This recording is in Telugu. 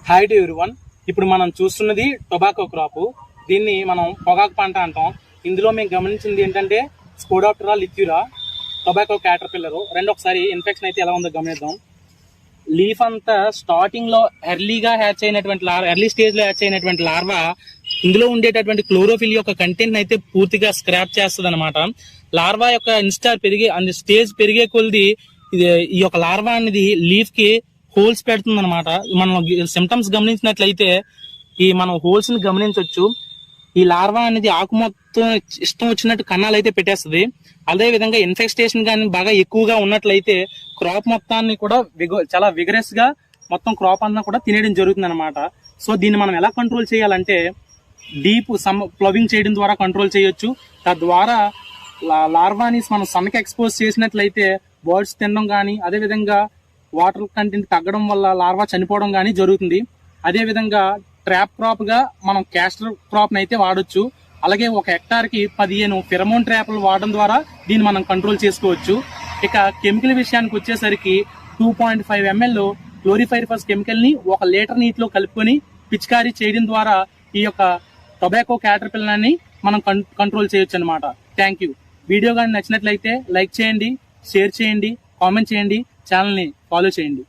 Hi to everyone. ఇప్పుడు మనం చూస్తున్నది టొబాకో క్రాప్. దీన్ని మనం పొగాకు పంట అంటాం. ఇందులో మేము గమనించింది ఏంటంటే స్పోడాప్టెరా లిథ్యూరా టొబాకో క్యాటర్పిల్లర్. ఒకసారి ఇన్ఫెక్షన్ అయితే ఎలా ఉందో గమనిద్దాం. లీఫ్ అంతా స్టార్టింగ్ లో ఎర్లీ స్టేజ్ లో హ్యాచ్ అయినటువంటి లార్వా ఇందులో ఉండేటటువంటి క్లోరోఫిల్ యొక్క కంటెంట్ అయితే పూర్తిగా స్క్రాప్ చేస్తుంది అనమాట. లార్వా యొక్క స్టేజ్ పెరిగే కొద్ది ఈ యొక్క లార్వా అనేది లీఫ్ కి హోల్స్ పెడుతుంది అనమాట. మనం సిమ్టమ్స్ గమనించినట్లయితే మనం హోల్స్ ని గమనించవచ్చు. ఈ లార్వా అనేది ఆకు మొత్తం ఇష్టం వచ్చినట్టు కన్నాలు అయితే పెట్టేస్తుంది. అదే విధంగా ఇన్ఫెక్టేషన్ కానీ బాగా ఎక్కువగా ఉన్నట్లయితే క్రాప్ మొత్తాన్ని కూడా చాలా విగరస్ గా మొత్తం క్రాప్ అంతా కూడా తినేయడం జరుగుతుంది అనమాట. సో దీన్ని మనం ఎలా కంట్రోల్ చేయాలంటే డీప్ ప్లవింగ్ చేయడం ద్వారా కంట్రోల్ చేయొచ్చు. తద్వారా లార్వాని మనం సన్కి ఎక్స్పోజ్ చేసినట్లయితే బర్డ్స్ తినడం కానీ, అదేవిధంగా వాటర్ కంటెంట్ తగ్గడం వల్ల లార్వా చనిపోవడం కానీ జరుగుతుంది. అదే విధంగా ట్రాప్ క్రాప్ గా మనం క్యాస్టర్ క్రాప్ అయితే వాడొచ్చు. అలాగే ఒక హెక్టార్ కి 15 ఫెరమోన్ ట్రాప్లు వాడడం ద్వారా దీన్ని మనం కంట్రోల్ చేసుకోవచ్చు. ఇక కెమికల్ విషయానికి వచ్చేసరికి 2.5 ml క్లోరిఫైరిఫస్ కెమికల్ ని 1 లీటర్ నీటిలో కలుపుకొని పిచికారీ చేయడం ద్వారా ఈ యొక్క టొబాకో క్యాటర్పిల్లర్ ని మనం కంట్రోల్ చేయొచ్చు అనమాట. Thank you. వీడియో కానీ నచ్చినట్లయితే లైక్ చేయండి, షేర్ చేయండి, కామెంట్ చేయండి, ఛానల్ ని ఫాలో చేయండి.